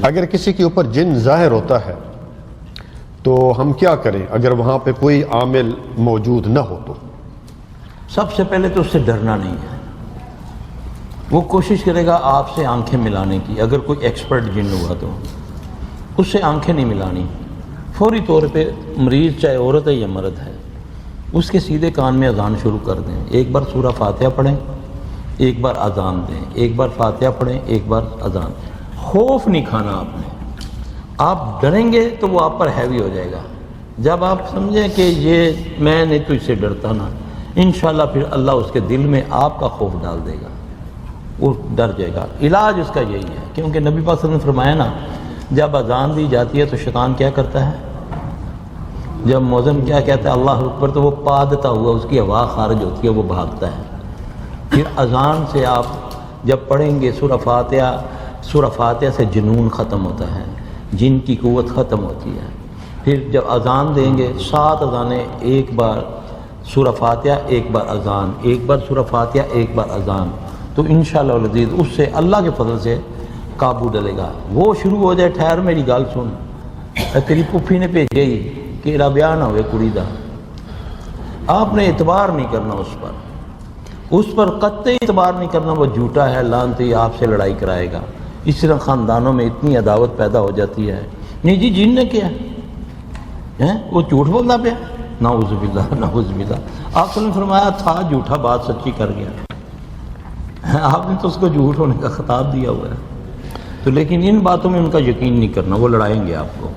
اگر کسی کے اوپر جن ظاہر ہوتا ہے تو ہم کیا کریں اگر وہاں پہ کوئی عامل موجود نہ ہو تو؟ سب سے پہلے تو اس سے ڈرنا نہیں ہے، وہ کوشش کرے گا آپ سے آنکھیں ملانے کی، اگر کوئی ایکسپرٹ جن ہوا تو اس سے آنکھیں نہیں ملانی، فوری طور پہ مریض چاہے عورت ہے یا مرد ہے اس کے سیدھے کان میں اذان شروع کر دیں، ایک بار سورہ فاتحہ پڑھیں، ایک بار اذان دیں، ایک بار فاتحہ پڑھیں، ایک بار اذان۔ خوف نہیں کھانا آپ نے، آپ ڈریں گے تو وہ آپ پر ہیوی ہو جائے گا۔ جب آپ سمجھیں کہ یہ میں نہیں تو اس سے ڈرتا نا، انشاءاللہ پھر اللہ اس کے دل میں آپ کا خوف ڈال دے گا، وہ ڈر جائے گا۔ علاج اس کا یہی ہے، کیونکہ نبی پاک صلی اللہ علیہ وسلم نے فرمایا نا، جب اذان دی جاتی ہے تو شیطان کیا کرتا ہے؟ جب مؤذن کیا کہتا ہے اللہ اکبر تو وہ پادتا ہوا اس کی ہوا خارج ہوتی ہے، وہ بھاگتا ہے۔ پھر اذان سے آپ جب پڑھیں گے سورہ فاتحہ سے جنون ختم ہوتا ہے، جن کی قوت ختم ہوتی ہے۔ پھر جب اذان دیں گے 7 اذانیں، ایک بار سورہ فاتحہ، ایک بار اذان، ایک بار سورہ فاتحہ، ایک بار اذان، تو انشاءاللہ العزیز اس سے اللہ کے فضل سے قابو ڈلے گا۔ وہ شروع ہو جائے ٹھہر میری گل سن، تیری پھوپھی نے بھیجے ہی کہ میرا بیاہ نہ ہوئے کڑی دا، آپ نے اعتبار نہیں کرنا اس پر قطعی اعتبار نہیں کرنا، وہ جھوٹا ہے لعنتی، آپ سے لڑائی کرائے گا۔ اس طرح خاندانوں میں اتنی عداوت پیدا ہو جاتی ہے، نہیں جی جن نے کیا ہے، وہ جھوٹ بولنا پیا، نعوذ باللہ نعوذ باللہ۔ آپ نے فرمایا تھا جھوٹا بات سچی کر گیا، آپ نے تو اس کو جھوٹ ہونے کا خطاب دیا ہوا ہے۔ تو لیکن ان باتوں میں ان کا یقین نہیں کرنا، وہ لڑائیں گے آپ کو۔